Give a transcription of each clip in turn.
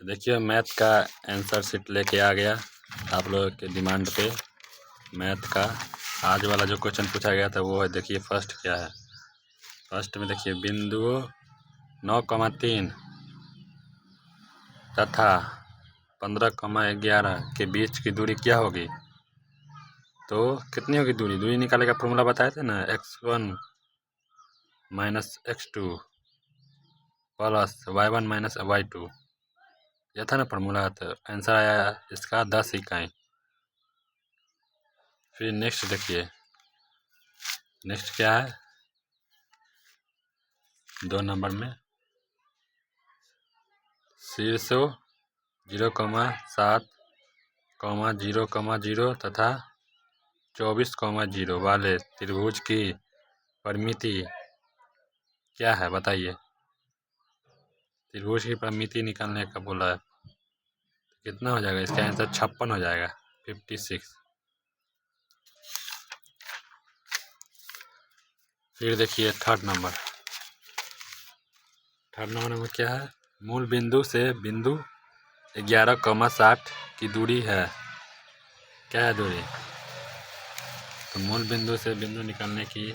देखिए मैथ का answer sheet लेके आ गया आप लोगों के डिमांड पे। मैथ का आज वाला जो क्वेश्चन पूछा गया था वो है। देखिए फर्स्ट क्या है। फर्स्ट में देखिए बिंदु 9,3 तथा 15,11 के बीच की दूरी क्या होगी। तो कितनी होगी दूरी। दूरी निकालने का फॉर्मूला बताए थे ना, x1 minus x2 plus y1 minus y2, यह था ना फॉर्मूला। तो आंसर आया इसका 10 इकाई। फिर नेक्स्ट देखिए, नेक्स्ट क्या है 2 नंबर में शीर्षों 0,7, 0,0 तथा 24,0 वाले त्रिभुज की परिमिति क्या है बताइए। त्रिभुज की परिमिति निकालने का बोला है। कितना हो जाएगा इसका आंसर 56 हो जाएगा, 56। फिर देखिए थर्ड नंबर में क्या है। मूल बिंदु से बिंदु 11,60 की दूरी है। क्या है दूरी। तो मूल बिंदु से बिंदु निकालने की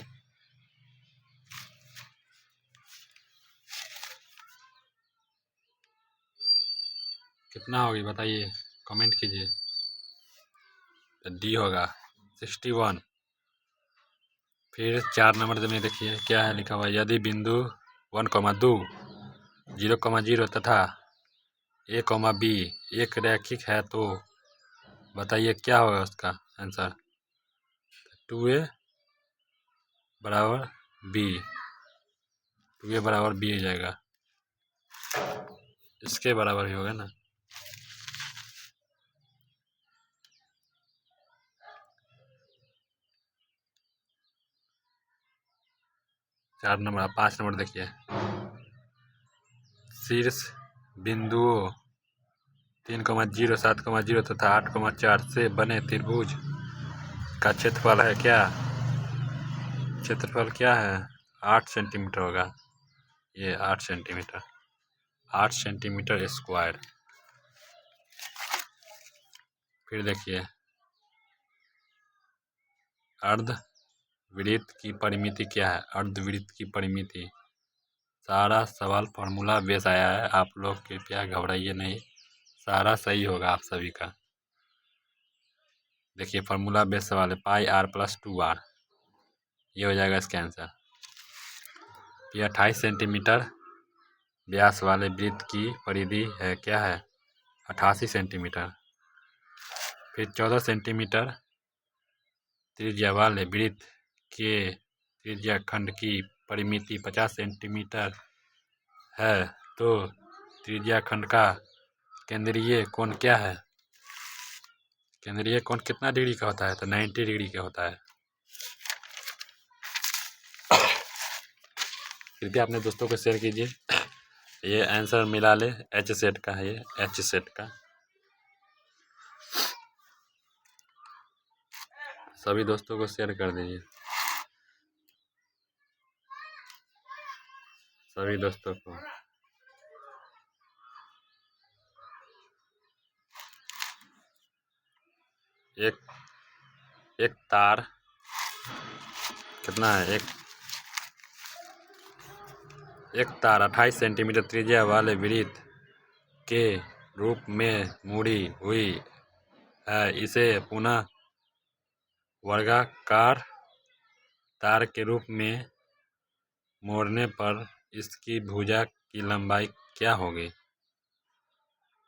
कितना होगी बताइए, कमेंट कीजिए। तो डी होगा 61। फिर 4 नंबर में देखिए क्या है लिखा हुआ। यदि बिंदु 1,2, 0,0 तथा a, b एक रैखिक है तो बताइए क्या होगा उसका आंसर। 2a बराबर b, 2a बराबर b हो जाएगा, इसके बराबर ही होगा ना। चार नंबर 5 नंबर देखिए। शीर्ष बिंदुओं 3,0, 7,0 तथा 8,4 से बने त्रिभुज का क्षेत्रफल है क्या। क्षेत्रफल क्या है 8 सेंटीमीटर होगा। ये 8 सेंटीमीटर, 8 सेंटीमीटर स्क्वायर। फिर देखिए अर्धवृत्त की परिमिति क्या है। अर्धवृत्त की परिमिति, सारा सवाल फार्मूला बेस आया है, आप लोग कृपया घबराइए नहीं, सारा सही होगा आप सभी का। देखिए फार्मूला बेस सवाल है, पाई r प्लस 2r, ये हो जाएगा इसका आंसर। ये 28 सेंटीमीटर व्यास वाले वृत्त की परिधि है क्या है 88 सेंटीमीटर। फिर 14 सेंटीमीटर त्रिज्या वाले वृत्त के त्रिज्या खंड की परिमिति 50 सेंटीमीटर है तो त्रिज्या खंड का केंद्रीय कोण क्या है। केंद्रीय कोण कितना डिग्री का होता है। तो 90 डिग्री का होता है। कृपया अपने दोस्तों को शेयर कीजिए। ये आंसर मिला ले एच सेट का है, ये एच सेट का। सभी दोस्तों को शेयर कर दीजिए, सभी दोस्तों को। एक तार कितना है, एक तार 28 सेंटीमीटर त्रिज्या वाले वृत्त के रूप में मुड़ी हुई है। इसे पुनः वर्गाकार तार के रूप में मोड़ने पर इसकी भुजा की लंबाई क्या होगी।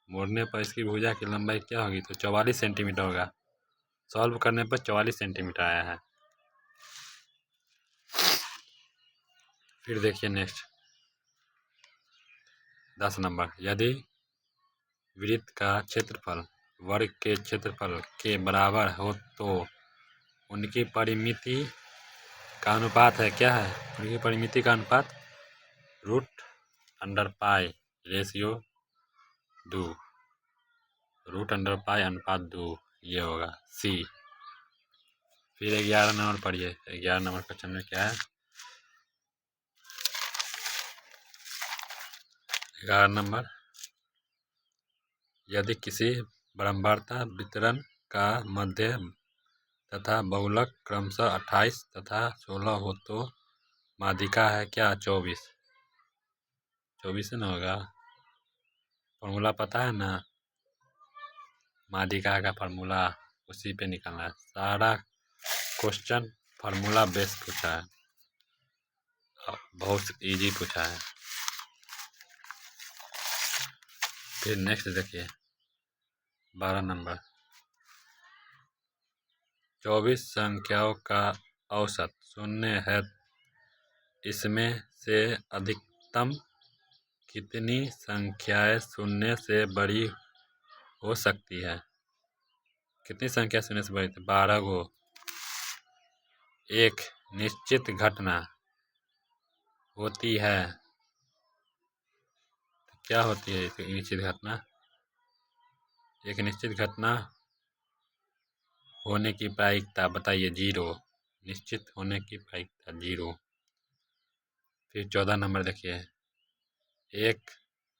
मोड़ने पर इसकी भुजा की लंबाई क्या होगी। तो 44 सेंटीमीटर होगा। सॉल्व करने पर 44 सेंटीमीटर आया है। फिर देखिए नेक्स्ट 10 नंबर। यदि वृत्त का क्षेत्रफल वर्ग के क्षेत्रफल के बराबर हो तो उनकी परिमिति का अनुपात है क्या है। उनकी परिमिति का अनुपात √पाई रेशियो 2, √पाई अनुपात 2, ये होगा सी। फिर 11 नंबर पढ़िए। 11 नंबर क्वेश्चन में क्या है। 11 नंबर यदि किसी बारंबारता वितरण का मध्य तथा बहुलक क्रमशः 28 तथा 16 हो तो माध्यिका है क्या? 24। 24 ना होगा? फॉर्मूला पता है ना? माध्यिका का फॉर्मूला उसी पे निकालना है। सारा क्वेश्चन फार्मूला बेस पूछा है, बहुत इजी पूछा है। फिर नेक्स्ट देखिए 12 नंबर। 24 संख्याओं का औसत शून्य है, इसमें से अधिकतम कितनी संख्याएं शून्य से बड़ी हो सकती है? कितनी संख्या शून्य से बड़ी? 12 गो। एक निश्चित घटना होती है, क्या होती है एक निश्चित घटना? एक निश्चित घटना होने की प्रायिकता बताइए? 0। निश्चित होने की प्रायिकता 0। फिर 14 नंबर देखिए। एक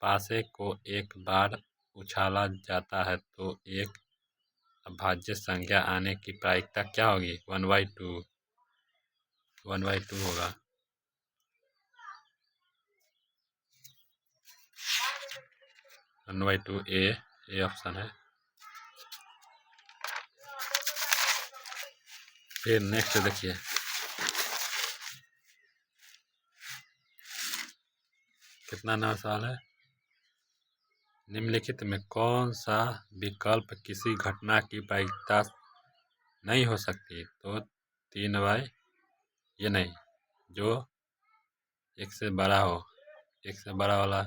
पासे को एक बार उछाला जाता है तो एक अभाज्य संख्या आने की प्रायिकता क्या होगी? 1/2। 1/2 होगा। 1/2 ए ऑप्शन है। फिर नेक्स्ट देखिए कितना नंबर सवाल है। निम्नलिखित में कौन सा विकल्प किसी घटना की प्रायिकता नहीं हो सकती? तो 3/, ये नहीं, जो एक से बड़ा हो। एक से बड़ा वाला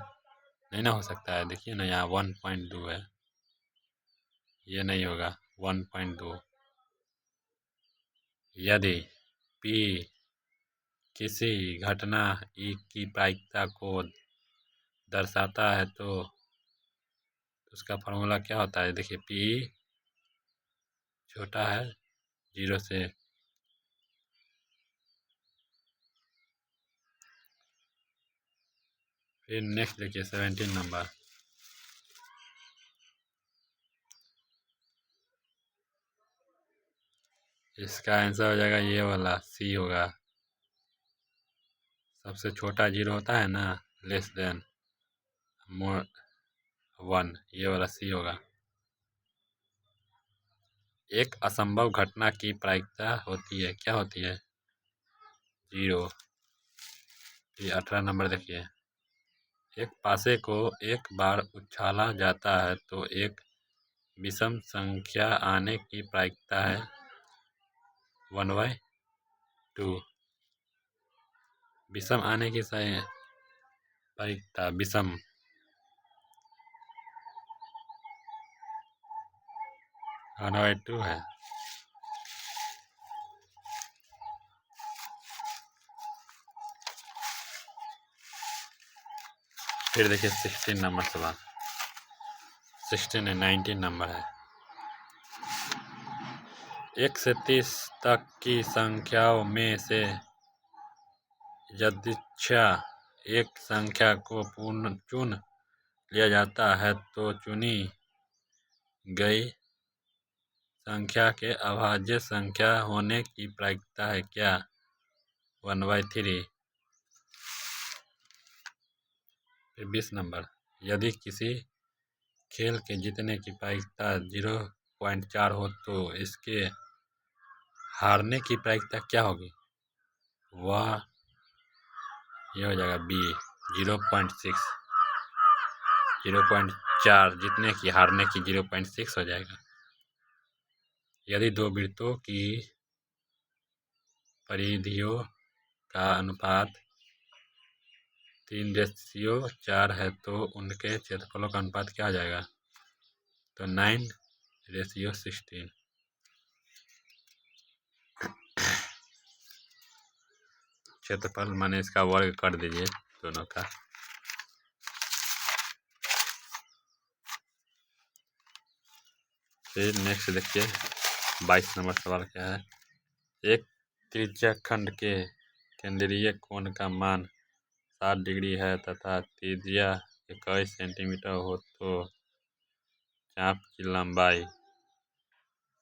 नहीं ना हो सकता है। देखिए ना यहाँ 1.2 है, ये नहीं होगा 1.2। यदि P किसी घटना E की प्रायिकता को दर्शाता है तो उसका फॉर्मूला क्या होता है? देखिए P छोटा है 0 से। फिर नेक्स्ट देखिए 17 नंबर। इसका आंसर हो जाएगा ये वाला, C होगा। सबसे छोटा 0 होता है ना, लेस देन मोर 1, ये वाला C होगा। एक असंभव घटना की प्रायिकता होती है, क्या होती है? 0। ये 18 नंबर देखिए। एक पासे को एक बार उछाला जाता है तो एक विषम संख्या आने की प्रायिकता है 1/2। विषम आने की प्रायिकता विषम 1/2 है। फिर देखिए 16 नंबर सवाल। 16 है, 19 नंबर है। 1 से 30 तक की संख्याओं में से यदृच्छा एक संख्या को चुन लिया जाता है तो चुनी गई संख्या के अभाज्य संख्या होने की प्रायिकता है क्या? 1/3। फिर 20 नंबर। यदि किसी खेल के जीतने की प्रायिकता 0.4 हो तो इसके हारने की प्रायिकता क्या होगी? वह ये हो जाएगा B, 0.6। 0.4 जीतने की, हारने की 0.6 हो जाएगा। यदि दो वृत्तों की परिधियों का अनुपात 3:4 है तो उनके क्षेत्रफलों का अनुपात क्या हो जाएगा? तो 9:16। क्षेत्रफल माने इसका वर्ग कर दीजिए दोनों का। फिर नेक्स्ट देखिए 22 नंबर सवाल क्या है। एक त्रिज्याखंड के केंद्रीय कोण का मान 60 डिग्री है तथा त्रिज्या 21 सेंटीमीटर हो तो चाप की लंबाई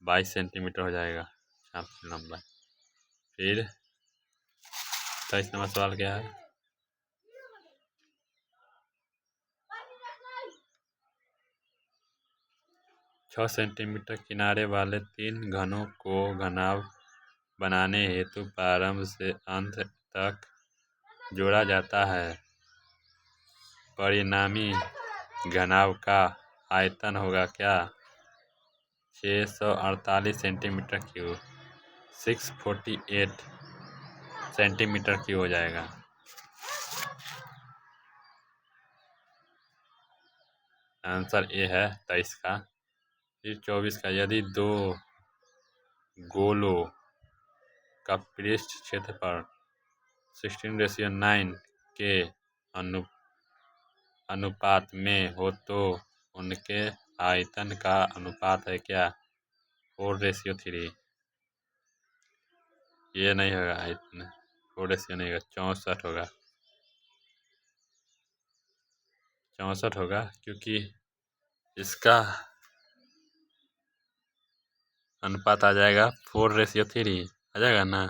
22 सेंटीमीटर हो जाएगा, चाप की लंबाई। फिर 23 नंबर सवाल क्या है? छः सेंटीमीटर किनारे वाले 3 घनों को घनाभ बनाने हेतु प्रारंभ से अंत तक जोड़ा जाता है। परिणामी घनाभ का आयतन होगा क्या? 648 सेंटीमीटर क्यूब, 648 सेंटीमीटर क्यूब हो जाएगा। आंसर ए है 23 का। फिर 24 का, यदि 2 गोलों का पृष्ठ क्षेत्रफल 16:9 के अनुपात में हो तो उनके आयतन का अनुपात है क्या? 4:3। ये नहीं होगा, आयतन 4:3 नहीं होगा, 64 होगा। 64 होगा क्योंकि इसका अनुपात आ जाएगा 4:3 आ जाएगा ना।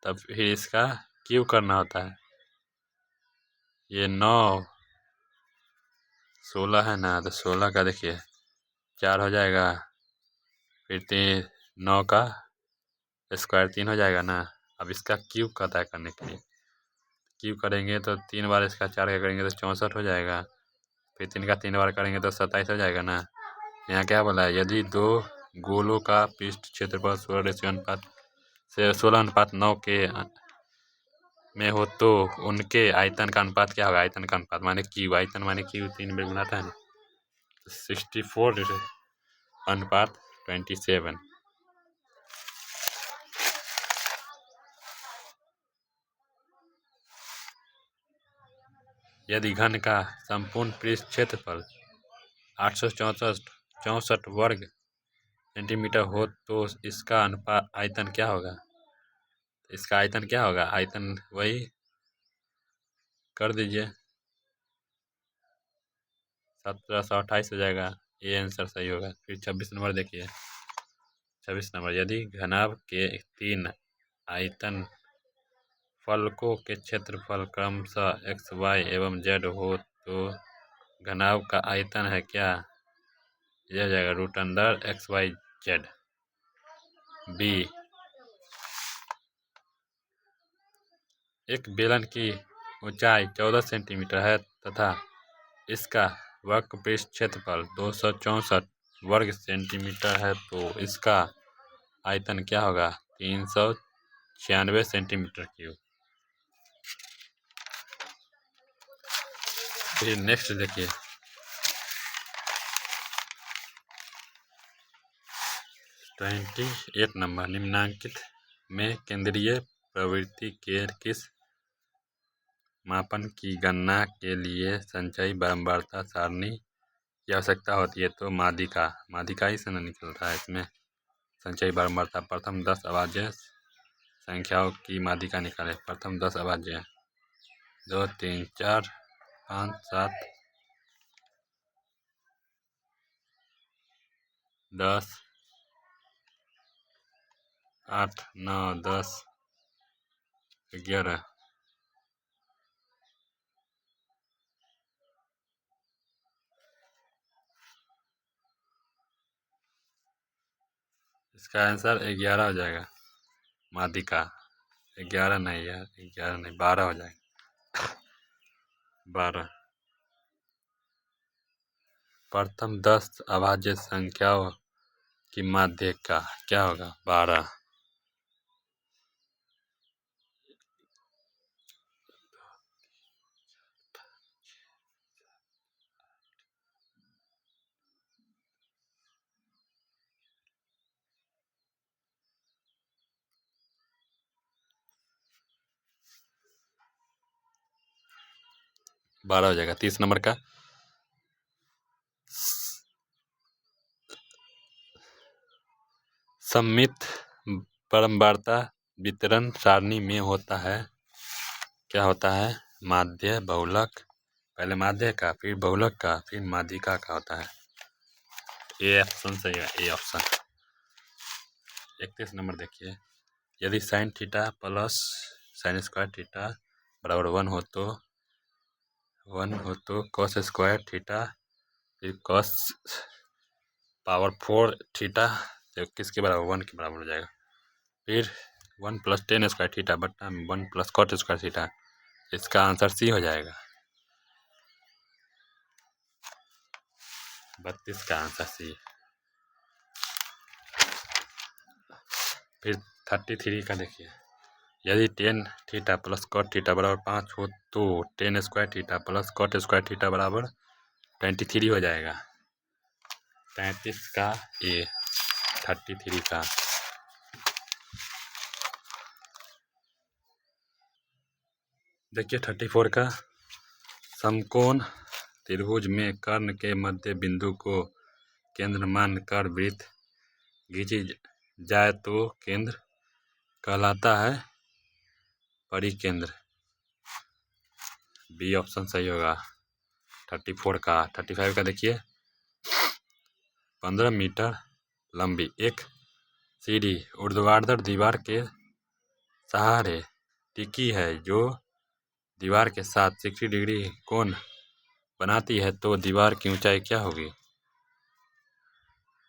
तब फिर इसका क्यों करना होता है। ये 9 16 है ना, तो 16 का देखिए 4 हो जाएगा। फिर 9 का स्क्वायर 3 हो जाएगा ना। अब इसका क्यूब पता है करने के लिए, क्यूब करेंगे तो 3 बार इसका 4 का करेंगे तो 64 हो जाएगा। फिर 3 का 3 बार करेंगे तो 27 हो जाएगा ना। यहाँ क्या बोला है, यदि 2 गोलों का पृष्ठ क्षेत्रफल 16:9 के में हो तो उनके आयतन का अनुपात क्या होगा? आयतन का अनुपात माने क्यूब, आयतन माने क्यूब 3 में गुना था ना। 64 अनुपात 27। यदि घन का संपूर्ण पृष्ठ क्षेत्रफल 864 वर्ग सेंटीमीटर हो तो इसका अनुपात आयतन क्या होगा? इसका आयतन क्या होगा? आयतन वही कर दीजिए, 1728 हो जाएगा। ये आंसर सही होगा। फिर 26 नंबर देखिए। 26 नंबर, यदि घनाभ के 3 आयतन फलकों के क्षेत्रफल क्रमशः x, y एवं z हो तो घनाभ का आयतन है क्या? यह हो जाएगा √(x, y, z). बी, एक बेलन की ऊंचाई 14 सेंटीमीटर है तथा इसका वक्रपृष्ठ क्षेत्रफल 264 वर्ग सेंटीमीटर है तो इसका आयतन क्या होगा? 396 सेंटीमीटर क्यूब। फिर नेक्स्ट देखिए। 28 नंबर, निम्नांकित में केंद्रीय प्रवृत्ति के किस मापन की गणना के लिए संचयी बारंबारता सारणी की आवश्यकता होती है? तो माध्यिका ही से न निकलता है इसमें। संचयी बारंबारता, प्रथम 10 अभाज्य संख्याओं की माध्यिका निकालें। प्रथम 10 अभाज्य 2, 3, 4, 5, 7, 10, 8, 9, 10, 11। इसका आंसर 11 हो जाएगा। माध्यिका 11 नहीं है, 11 नहीं, 12 हो जाएगा। 12। प्रथम 10 अभाज्य संख्याओं की माध्यिका क्या होगा? 12। हो जाएगा। 30 नंबर का, सममित बारंबारता वितरण सारणी में होता है क्या होता है? माध्य, बहुलक, पहले माध्य का, फिर बहुलक का, फिर माध्यिका का होता है। ए ऑप्शन सही है, ए ऑप्शन। 31 नंबर देखिए, यदि sine theta plus sine square theta बराबर 1 हो तो कॉस स्क्वायर थीटा फिर कॉस पावर 4 थीटा तो किसके बराबर 1 के बराबर हो जाएगा। फिर 1 + tan स्क्वायर थीटा बटा 1 + cot स्क्वायर थीटा, इसका आंसर सी हो जाएगा। 32 का आंसर सी। फिर 33 का देखिए, यदि tan theta plus cot theta बराबर 5 हो तो tan square theta plus cot square theta बराबर 23 हो जाएगा। 33 का ए। 33 का देखिए, 34 का, समकोण त्रिभुज में कर्ण के मध्य बिंदु को केंद्र मानकर वृत्त खींची जाए तो केंद्र कहलाता है परिकेंद्र। बी ऑप्शन सही होगा 34 का। 35 का देखिए, 15 मीटर लंबी एक सीढ़ी ऊर्ध्वाधर दीवार के सहारे टिकी है जो दीवार के साथ 60 डिग्री कोण बनाती है, तो दीवार की ऊंचाई क्या होगी।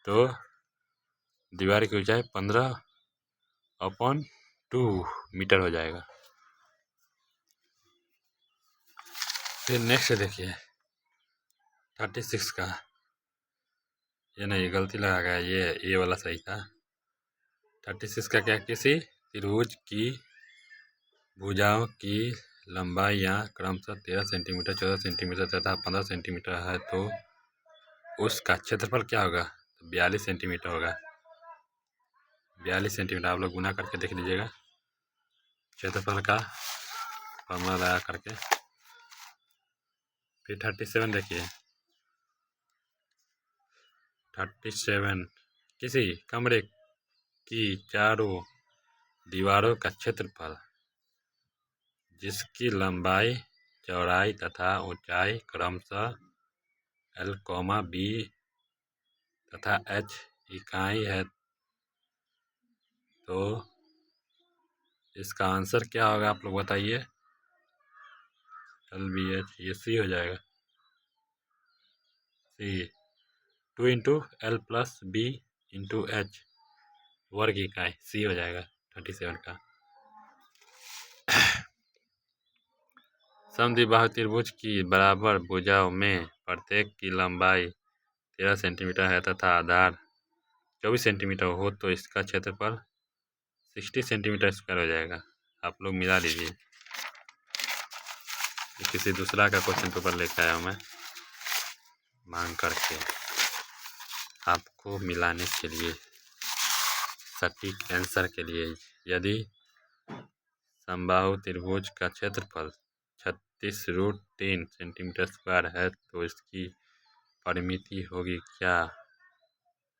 तो दीवार की ऊंचाई 15/2 मीटर हो जाएगा। फिर नेक्स्ट देखिए, 36 का, ये नहीं, गलती लगा गया, ये वाला सही था। 36 का क्या, किसी त्रिभुज की भुजाओं की लंबाई या क्रमशः 13 सेंटीमीटर, 14 सेंटीमीटर तथा 15 सेंटीमीटर है तो उसका क्षेत्रफल क्या होगा। 42 सेंटीमीटर होगा। 42 सेंटीमीटर आप लोग गुना करके देख लीजिएगा क्षेत्रफल का फॉर्मूला लगा करके। फिर 37 देखिए, 37 किसी कमरे की चारों दीवारों का क्षेत्रफल जिसकी लंबाई, चौड़ाई तथा ऊंचाई क्रमशः L, B तथा H इकाई है, तो इसका आंसर क्या होगा आप लोग बताइए। LBH, ये सी हो जाएगा। सी 2 × L + B × H वर्ग इकाई, सी हो जाएगा 37 का। समद्विबाहु त्रिभुज की बराबर भुजाओं में प्रत्येक की लंबाई 13 सेंटीमीटर है तथा आधार 24 सेंटीमीटर हो तो इसका क्षेत्रफल 60 सेंटीमीटर स्क्वायर हो जाएगा। आप लोग मिला लीजिए, किसी दूसरा का क्वेश्चन पेपर लेकर आया हूँ मैं मांग करके आपको मिलाने के लिए, सटीक आंसर के लिए। यदि समबाहु त्रिभुज का क्षेत्रफल 36√3 सेंटीमीटर स्क्वायर है तो इसकी परिमिति होगी क्या।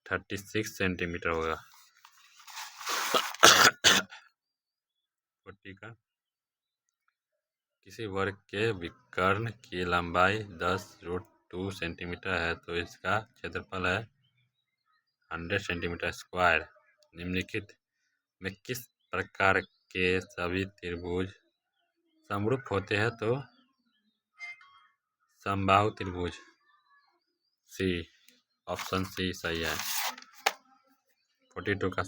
36 सेंटीमीटर होगा। 40 का, किसी वर्ग के विकर्ण की लंबाई 10√2 सेंटीमीटर है तो इसका क्षेत्रफल है 100 सेंटीमीटर स्क्वायर। निम्नलिखित में किस प्रकार के सभी त्रिभुज समरूप होते हैं तो समबाहु त्रिभुज। सी ऑप्शन सी सही है। 42 का,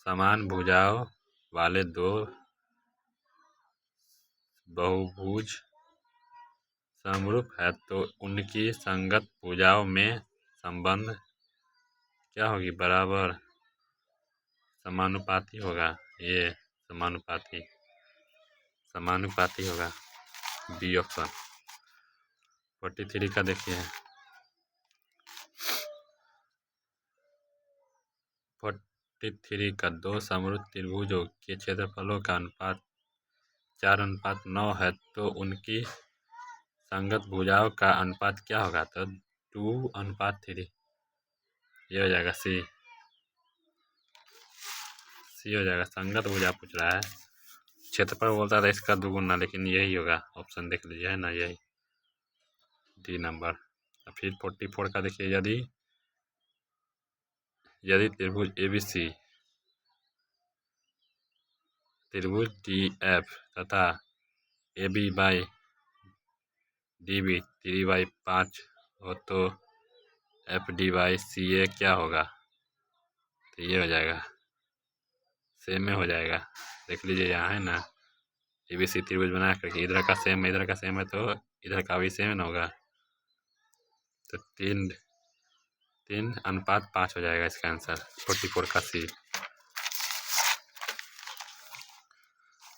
समान भुजाओं वाले दो बहुभुज समरूप है तो उनकी संगत भुजाओं में संबंध क्या होगी, बराबर समानुपाती होगा। ये समानुपाती होगा। B option. 43 का देखिए, 43 का, दो समरूप त्रिभुजों के क्षेत्रफलों का अनुपात 4:9 है तो उनकी संगत भुजाओं का अनुपात क्या होगा। तो 2:3। ये हो जाएगा सी हो जाएगा। संगत भुजा पूछ रहा है, क्षेत्रफल बोलता था इसका 2 गुना, लेकिन यही होगा। ऑप्शन देख लीजिए, है ना, यही डी नंबर। फिर 44 का देखिए, यदि त्रिभुज ABC, त्रिभुज DF तथा AB बाई DB 3/5 हो तो FD बाई CA क्या होगा? तो ये हो जाएगा, सेम में हो जाएगा। देख लीजिए यहाँ, है ना, ABC त्रिभुज बना करके इधर का सेम है तो इधर का भी सेम ना होगा, तो 3:5 हो जाएगा इसका आंसर 44 का C।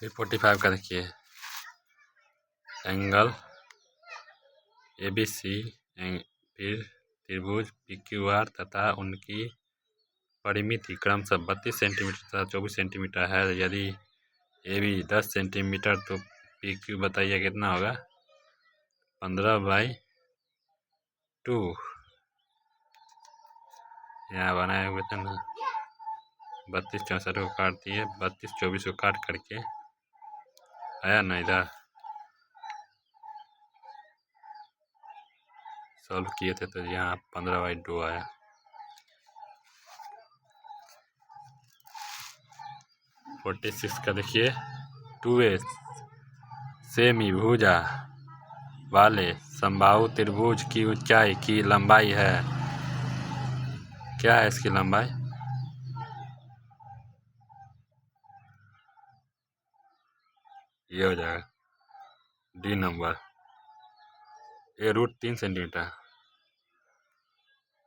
फिर 45 का देखिए, एंगल ABC फिर त्रिभुज PQR तथा उनकी परिमिति क्रमशः 32 सेंटीमीटर तथा 24 सेंटीमीटर है। यदि AB 10 सेंटीमीटर तो PQ बताइए कितना होगा? 15/2। यहाँ बनाए हुए थे ना, 32 64 को काट दिए, 32 24 को काट करके आया ना, इधर सॉल्व किए थे तो यहाँ 15/2 आया। 46 का देखिए, 2A सेमी-भुजा वाले समबाहु त्रिभुज की ऊंचाई की लंबाई है। क्या है इसकी लंबाई? ये हो जाएगा डी नंबर, ये √3 सेंटीमीटर।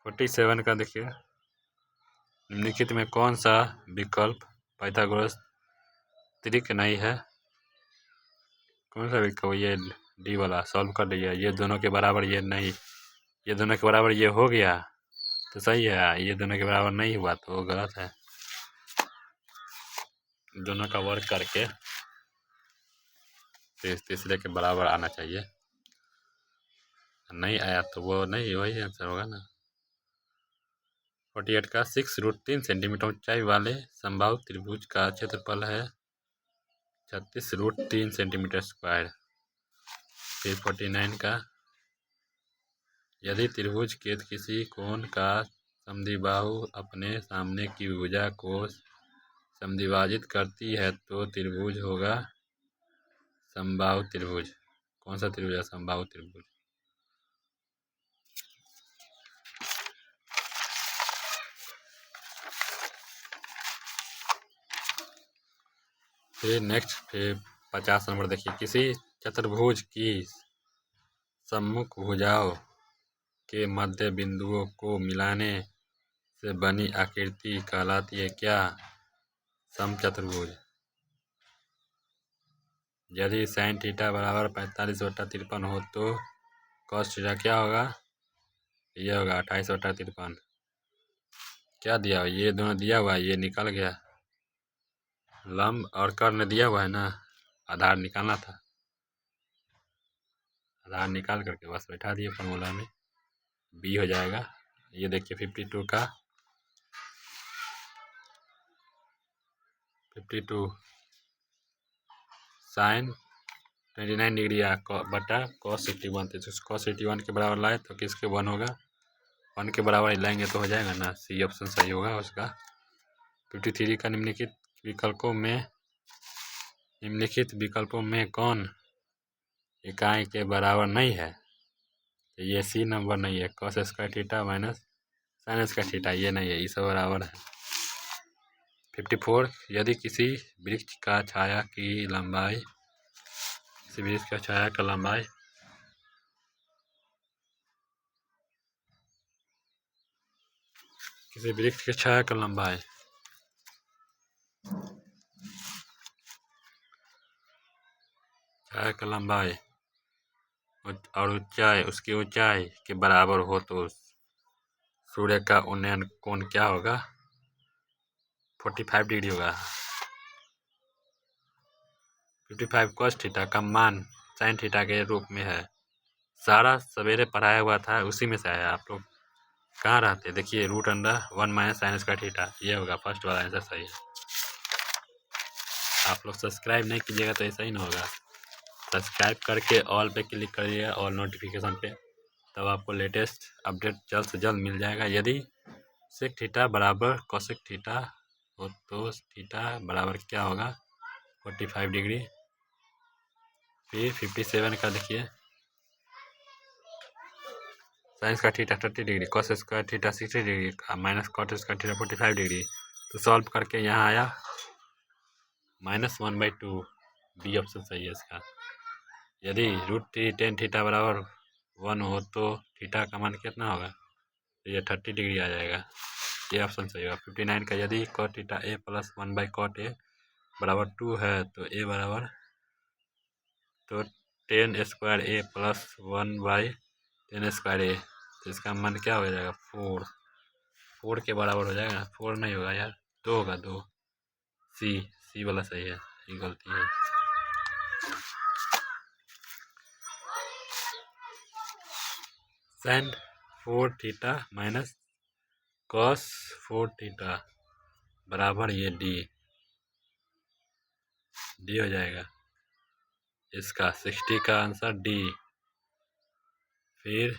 47 का देखिए, निम्नलिखित में कौन सा विकल्प पाइथागोरस त्रिक नहीं है? कौन सा विकल्प? ये डी वाला सॉल्व कर लीजिए। ये दोनों के बराबर ये नहीं, ये दोनों के बराबर ये हो गया तो सही है, ये दोनों के बराबर नहीं हुआ तो गलत है। दोनों का वर्क करके तीसरे के बराबर आना चाहिए, नहीं आया तो वो नहीं, वही आंसर होगा ना। 48 का 6√3 सेंटीमीटर ऊंचाई वाले समबाहु त्रिभुज का क्षेत्रफल है 36√3 सेंटीमीटर स्क्वायर। फिर 49 का, यदि त्रिभुज के किसी कोण का समद्विबाहु अपने सामने की भुजा को समद्विभाजित करती है तो त्रिभुज होगा समबाहु त्रिभुज। कौन सा त्रिभुज है समबाहु त्रिभुज? फिर नेक्स्ट, फिर 50 नंबर देखिए, किसी चतुर्भुज की सम्मुख भुजाओं के मध्य बिंदुओं को मिलाने से बनी आकृति कहलाती है क्या? समचतुर्भुज। यदि sin थीटा बराबर 45/53 हो तो cos थीटा क्या होगा? ये होगा 28/53। क्या दिया हुआ? ये दोनों दिया हुआ है, ये निकल गया। लंब और कर्ण दिया हुआ है ना, आधार निकालना था, आधार निकाल करके बस बैठा दिए फॉर्मूला में, बी हो जाएगा। ये देखिए 52 का 52 sin 29 डिग्री बटा cos 81, तो cos 81 के बराबर लाए तो किसके 1 होगा? 1 के बराबर ही लाएंगे तो हो जाएगा ना, सी ऑप्शन सही होगा उसका। 53 का निम्नलिखित विकल्पों में कौन इकाई के बराबर नहीं है? तो ये सी नंबर नहीं है, cos square theta minus sin square theta, ये नहीं है, ये सब बराबर है। 54, यदि किसी वृक्ष का छाया की लंबाई किसी वृक्ष का छाया का लंबाई किसी वृक्ष की छाया का लंबाई और ऊंचाई, उसकी ऊंचाई के बराबर हो तो सूर्य का उन्नयन कोण क्या होगा? 45 डिग्री होगा। 55 cos थीटा का मान sin थीटा के रूप में है। सारा सवेरे पढ़ाया हुआ था, उसी में से आया। आप लोग कहाँ रहते? देखिए √1 - sin स्क्वायर थीटा, ये होगा फर्स्ट वाला आंसर सही है। आप लोग सब्सक्राइब नहीं कीजिएगा तो ऐसा ही ना होगा। सब्सक्राइब करके ऑल पे क्लिक करिएगा, ऑल नोटिफिकेशन पे, तब आपको लेटेस्ट अपडेट जल्द से जल्द मिल जाएगा। यदि सेक थीटा बराबर कोसेक थीटा हो तो थीटा बराबर क्या होगा 45 डिग्री। फिर 57 का देखिए, साइंस का theta 30 degree, cos square theta 60 degree minus cot square theta 45 degree. तो सॉल्व करके यहाँ आया -1/2, बी ऑप्शन सही है इसका। यदि √3 tan थीटा बराबर 1 हो तो थीटा का मान कितना होगा, तो ये 30 डिग्री आ जाएगा, ये ऑप्शन सही होगा। 59 का, यदि cot theta a plus 1/cot a बराबर 2 है तो a बराबर तो tan square a plus 1/tan square a, तो इसका मान क्या हो जाएगा 4 के बराबर हो जाएगा। 4 नहीं होगा यार, 2 होगा, 2। सी वाला सही है, ये गलती है। sin 4 theta minus cos 4 theta बराबर ये डी हो जाएगा। इसका 60 का आंसर डी। फिर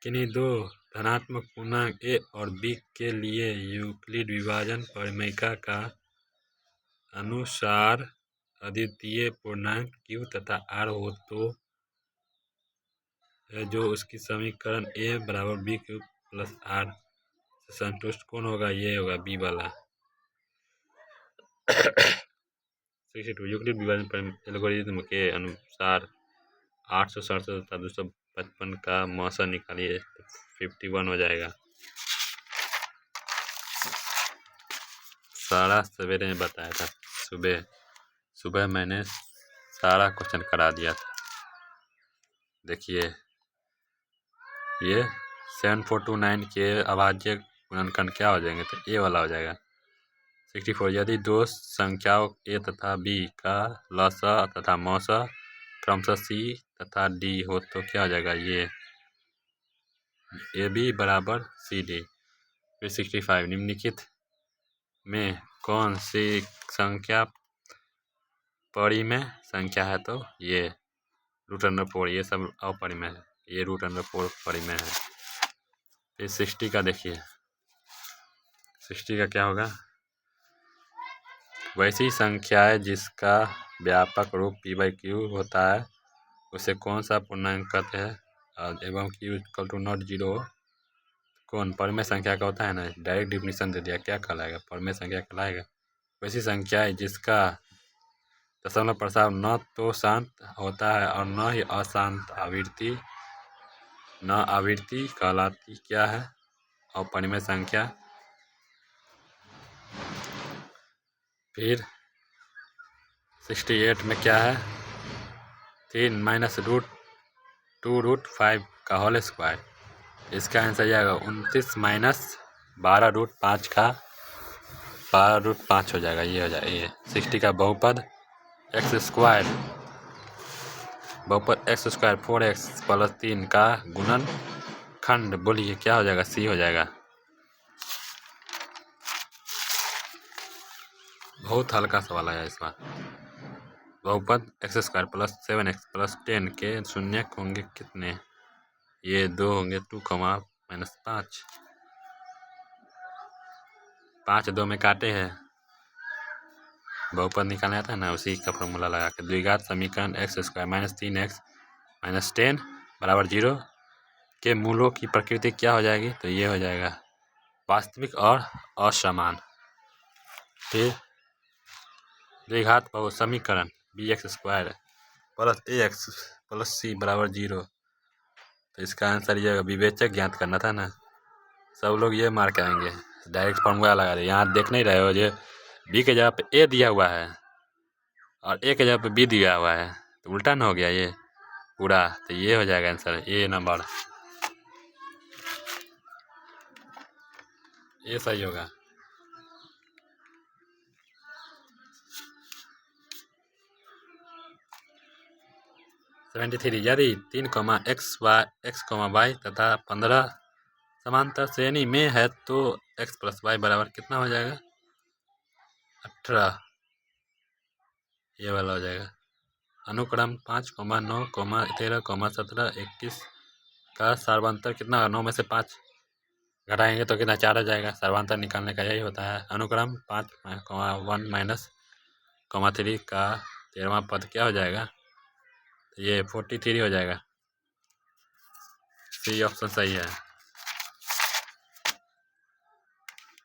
किन्हीं दो धनात्मक पूर्णांक a और b के लिए यूक्लिड विभाजन परिमेयिका का अनुसार अद्वितीय पूर्णांक q तथा r हो तो है जो उसकी समीकरण a बराबर b³ प्लस r से संतुष्ट कौन होगा, ये होगा बी वाला। 62 यूक्लिड विभाजन एल्गोरिथ्म के अनुसार 867 तथा 255 का मौसा निकालिए, 51 हो जाएगा। सारा सवेरे में बताया था, सुबह मैंने सारा क्वेश्चन करा दिया था। देखिए ये 7429 के अभाज्य गुणनखंड क्या हो जाएंगे, तो ए वाला हो जाएगा। 64 यदि दो संख्याओं a तथा b का लसा तथा मौसा क्रमशः c तथा d हो तो क्या हो जाएगा, ये ab बराबर cd। फिर 65 निम्नलिखित में कौन सी संख्या परिमेय संख्या है, तो ये √4, ये सब अपरिमेय है, ये √4 परिमेय है। फिर 60 का देखिए, 60 का क्या होगा, वैसी संख्या है जिसका व्यापक रूप p/q होता है उसे कौन सा पूर्णांक कहते हैं, एवं q = not 0 कौन परिमेय संख्या का होता है ना। डायरेक्ट डिफिनीशन दे दिया, क्या कहलाएगा, परिमेय संख्या कहलाएगा। वैसी संख्या है जिसका दशमलव प्रस्ताव न तो शांत होता है और न ही अशांत आवृत्ति, न आवृत्ति कहलाती क्या है, और परिमेय संख्या। फिर 68 में क्या है, 3 - √2√5 का होल स्क्वायर, इसका आंसर जाएगा 29 - 12√5 का 12√5 हो जाएगा, ये हो जाएगा। ये 60 का बहुपद x स्क्वायर 4x + 3 का गुणनखंड, बोलिए क्या हो जाएगा, सी हो जाएगा। बहुत हल्का सवाल आया इस बार। बहुपद x² + 7x + 10 के शून्यक होंगे कितने, ये 2 होंगे, 2, -5, 5 2 में काटे हैं, बहुपद निकालना आता है ना, उसी का फॉर्मूला लगा के द्विघात समीकरण x² - 3x - 10 बराबर 0 के मूलों की प्रकृति क्या हो जाएगी, तो ये हो जाएगा वास्तविक और असमान। फिर द्विघात बहु समीकरण bx² + ax + c बराबर 0, तो इसका आंसर ये होगा, विवेचक ज्ञात करना था ना। सब लोग ये मार के आएंगे, डायरेक्ट फॉर्मूला लगा रहे। यहाँ देख नहीं रहे हो, ये बी के जगह पे ए दिया हुआ है और ए के जगह पे बी दिया हुआ है, तो उल्टा ना हो गया ये पूरा, तो ये हो जाएगा आंसर ए नंबर, ये सही होगा। 73 यदि 3, x, y तथा 15 समांतर श्रेणी में है तो x प्लस वाई बराबर कितना हो जाएगा? 18, ये वाला हो जाएगा। अनुक्रम 5, 9, 13, 17, 21 का सर्वांतर कितना होगा? 9 में से 5 घटाएंगे तो कितना? 4 आ जाएगा। सर्वांतर निकालने का यही होता है। अनुक्रम 5, 1 माइनस 3 का 13वां पद क्या हो जाएगा? तो ये 43 हो जाएगा। सी ऑप्शन सही है।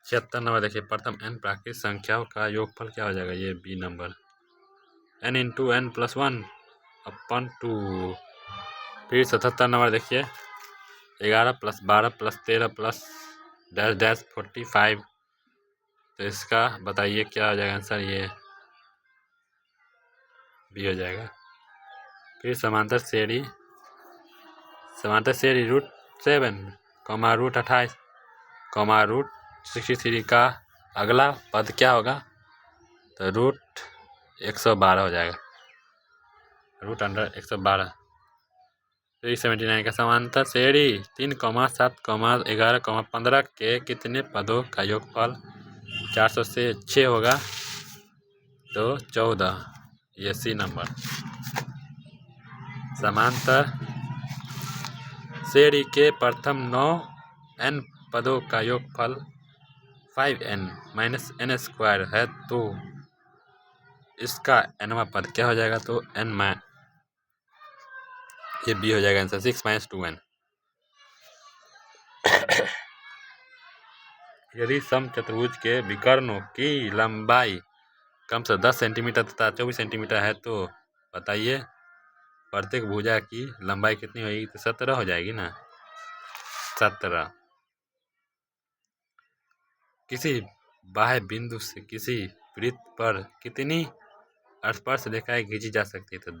76 नंबर देखिए, प्रथम n प्राकृतिक संख्याओं का योगफल क्या हो जाएगा? ये B number, n into n plus 1 upon 2। फिर 77 नंबर देखिए, 11 plus 12 plus 13 plus dash dash 45, तो इसका बताइए क्या हो जाएगा आंसर? ये बी हो जाएगा। फिर समांतर श्रेणी √7, √28, √63 का अगला पद क्या होगा? तो √112 हो जाएगा। √112। 379 का समांतर श्रेणी 3, 7, 11, 15 के कितने पदों का योगफल 400 से 6 होगा? तो 14, ये सी नंबर। समांतर श्रेणी के प्रथम 9 n पदों का योगफल 5n माइनस n² है तो इसका nवां पद क्या हो जाएगा? तो n, ये बी हो जाएगा आंसर। 6 - 2n। यदि समचतुर्भुज के विकर्णों की लंबाई कम से 10 सेंटीमीटर तथा 24 सेंटीमीटर है तो बताइए प्रत्येक भुजा की लंबाई कितनी होगी? तो 17 हो जाएगी ना, 17। किसी बाह्य बिंदु से किसी वृत्त पर कितनी स्पर्श रेखाएं खींची जा सकती है? तो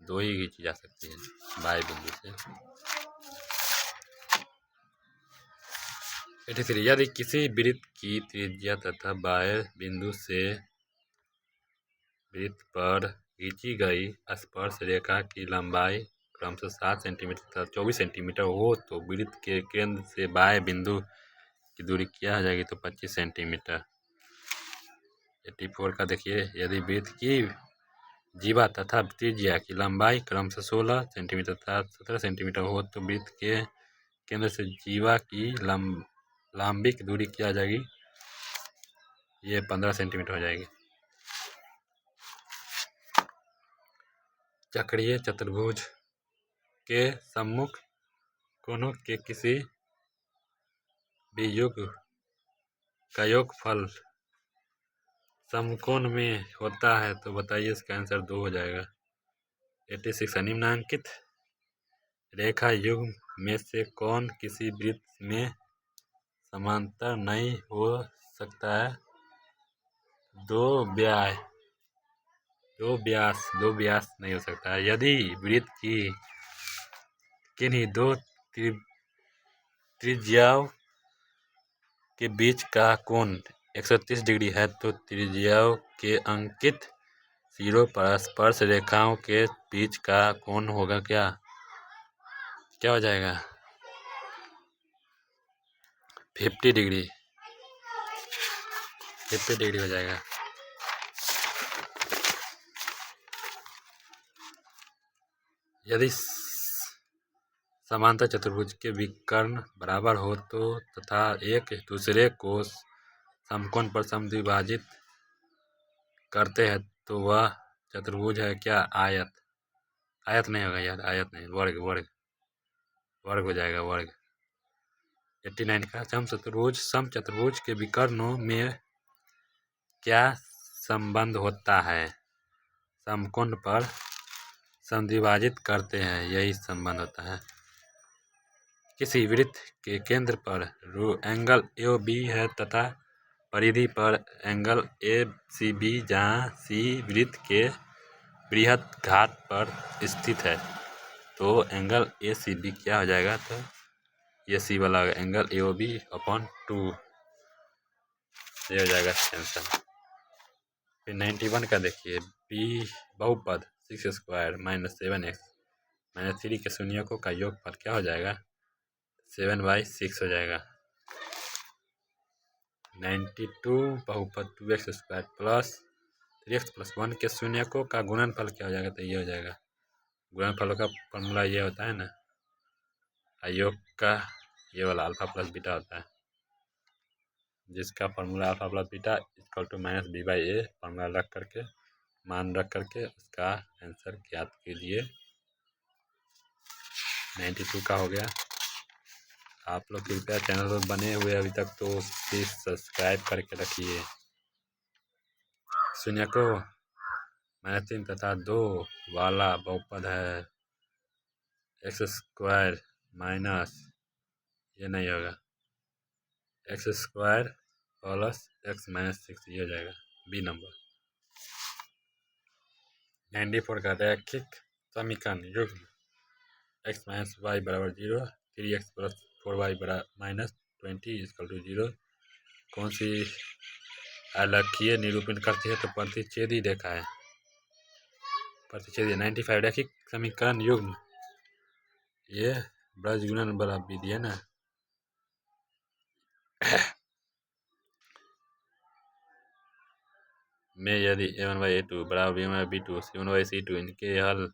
दो ही खींची जा सकती है बाह्य बिंदु से। 83, यदि किसी वृत्त की त्रिज्या तथा बाह्य बिंदु से वृत्त पर खींची गई स्पर्श रेखा की लंबाई क्रमशः 7 सेंटीमीटर तथा 24 सेंटीमीटर हो तो वृत्त के केंद्र से बाह्य बिंदु की दूरी क्या हो जाएगी? तो 25 सेंटीमीटर। 84 का देखिए, यदि वृत्त की जीवा तथा त्रिज्या की लंबाई क्रमशः 16 सेंटीमीटर तथा 17 सेंटीमीटर हो तो वृत्त के केंद्र से जीवा की लंबिक दूरी क्या आ जाएगी? ये 15 सेंटीमीटर हो जाएगी। चक्रीय चतुर्भुज के सम्मुख कोनों के किसी भी युग का योगफल समकोण में होता है तो बताइए इसका आंसर 2 हो जाएगा। 86, निम्नांकित रेखा युग में से कौन किसी वृत्त में समांतर नहीं हो सकता है? दो व्यास नहीं हो सकता है। यदि वृत्त की किन्हीं दो त्रिज्याओं के बीच का कोण 130 डिग्री है तो त्रिज्याओं के अंकित सिरों पर स्पर्श रेखाओं के बीच का कोण होगा क्या हो जाएगा? 50 डिग्री हो जाएगा। यदि समांतर चतुर्भुज के विकर्ण बराबर हो तो तथा एक दूसरे को समकोण पर समद्विभाजित करते हैं तो वह चतुर्भुज है क्या? आयत नहीं होगा यार, आयत नहीं, वर्ग हो जाएगा, वर्ग। 89 का समचतुर्भुज के विकर्णों में क्या संबंध होता है? समकोण पर समद्विभाजित करते हैं, यही संबंध होता है। किसी वृत्त के केंद्र पर एंगल AOB है तथा परिधि पर एंगल ACB जहाँ C वृत्त के बृहत घात पर स्थित है तो एंगल ACB क्या हो जाएगा? तो ये C वाला एंगल AOB/2, ये हो जाएगा आंसर। फिर 91 का देखिए, बी बहुपद 6² - 7x - 3 के शून्यकों का योगफल क्या हो जाएगा? 7/6 हो जाएगा। 92 बहुपद 2x² प्लस 3x + 1 के शून्यकों का गुणनफल क्या हो जाएगा? तो ये हो जाएगा। गुणनफल का फॉर्मूला ये होता है ना, आयोग का ये वाला अल्फा प्लस बीटा होता है, जिसका formula alpha plus beta -b/a formula रख करके मान रख करके उसका आंसर ज्ञात कीजिए। 92 का हो गया। आप लोग कृपया चैनल पर बने हुए अभी तक तो प्लीज सब्सक्राइब करके रखिए। शून्यकों -3 तथा 2 वाला बहुपद है x² माइनस, ये नहीं होगा, x² प्लस x - 6, ये हो जाएगा बी नंबर। 94 का रैखिक समीकरण युग्म x - y = 0, 3x + 4y - 20 = 0 कौन सी आलेखीय निरूपण करती है? तो प्रतिच्छेदी रेखा है, प्रतिच्छेदी। 95 रैखिक समीकरण युग्म, ये ब्रज गुणन वाला विधि है ना। में यदि a1/a2 = b1/b2 c1/c2 इनके हल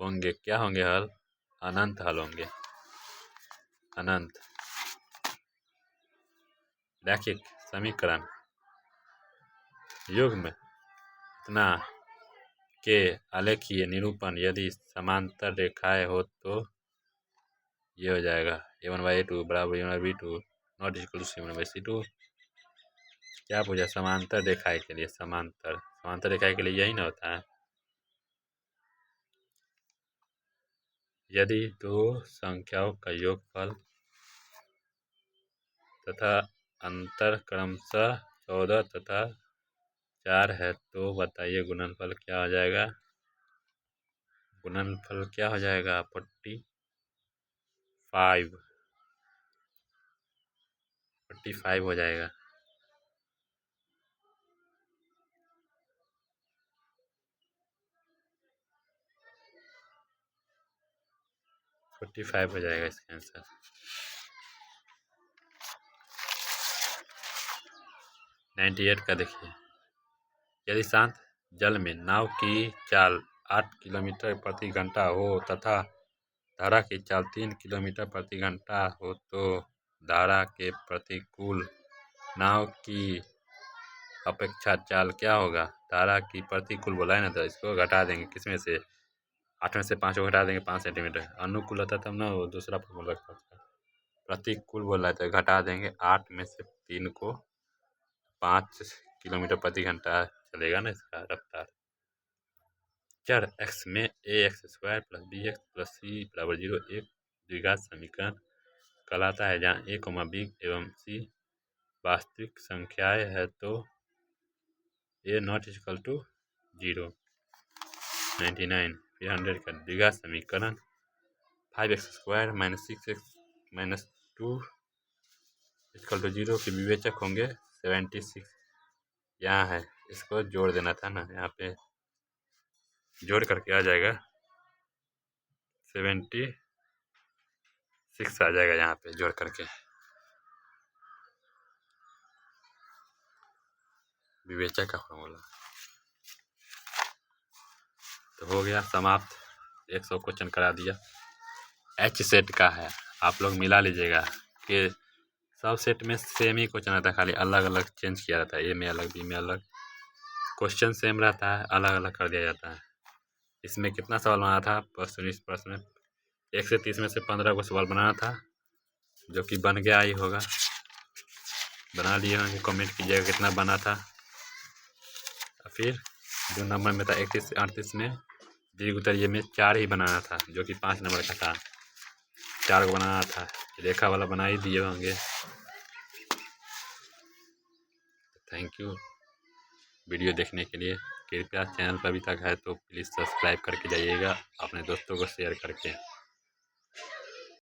होंगे, क्या होंगे हल? अनंत हल होंगे, अनंत। रैखिक समीकरण युग्म इतना के आलेखीय निरूपण यदि समांतर रेखाएं हो तो ये हो जाएगा a1/a2 = b1/b2 ≠ c1/c2। क्या पूछा? समांतर रेखाएं के लिए, समांतर रेखाएं के लिए यही ना होता है। यदि दो संख्याओं का योगफल तथा अंतर क्रमशः 14 तथा 4 है तो बताइए गुणनफल क्या हो जाएगा? गुणनफल क्या हो जाएगा? 45 हो जाएगा। हो जाएगा इसका आंसर। 98 का देखिए, यदि शांत जल में नाव की चाल 8 किलोमीटर प्रति घंटा हो तथा धारा की चाल 3 किलोमीटर प्रति घंटा हो तो धारा के प्रतिकूल नाव की अपेक्षा चाल क्या होगा? धारा की प्रतिकूल बोला है ना, तो इसको घटा देंगे, किसमें से? 8 में से 5 को घटा देंगे, 5 सेंटीमीटर। अनुकूल होता तब ना वो दूसरा फॉर्मूला रखता था। प्रतिकूल बोला है तो घटा देंगे, 8 में से 3 को 5 किलोमीटर प्रति घंटा चलेगा ना इसका रफ्तार। चर x में ax² + bx + c = 0 एक द्विघात समीकरण कहलाता है जहाँ a, b एवं c वास्तविक संख्याएं है तो a ≠ 0। 99 फिर 100 का द्विघात समीकरण 5x² - 6x - 2 = 0 के विवेचक होंगे 76। यहाँ है, इसको जोड़ देना था ना, यहाँ पे जोड़ करके आ जाएगा 76 आ जाएगा यहाँ पे जोड़ करके, विवेचक का फॉर्मूला। तो हो गया समाप्त, 100 क्वेश्चन करा दिया। H सेट का है, आप लोग मिला लीजिएगा कि सब सेट में सेम ही क्वेश्चन आता है, खाली अलग अलग चेंज किया जाता है, ए में अलग, बी में अलग, क्वेश्चन सेम रहता है, अलग अलग कर दिया जाता है। इसमें कितना सवाल बनाना था? प्रश्न में 1 से 30 में से 15 को सवाल बनाना था, जो कि बन गया ही होगा, बना लिए होंगे। कमेंट कीजिएगा कितना बना था। फिर जो नंबर में था 31 से 38 में दीर्घ उत्तरीय में 4 ही बनाना था, जो कि 5 नंबर का था, 4 को बनाना था, रेखा वाला बना ही दिए होंगे। थैंक यू वीडियो देखने के लिए। कृपया चैनल पर अभी तक है तो प्लीज़ सब्सक्राइब करके जाइएगा, अपने दोस्तों को शेयर करके।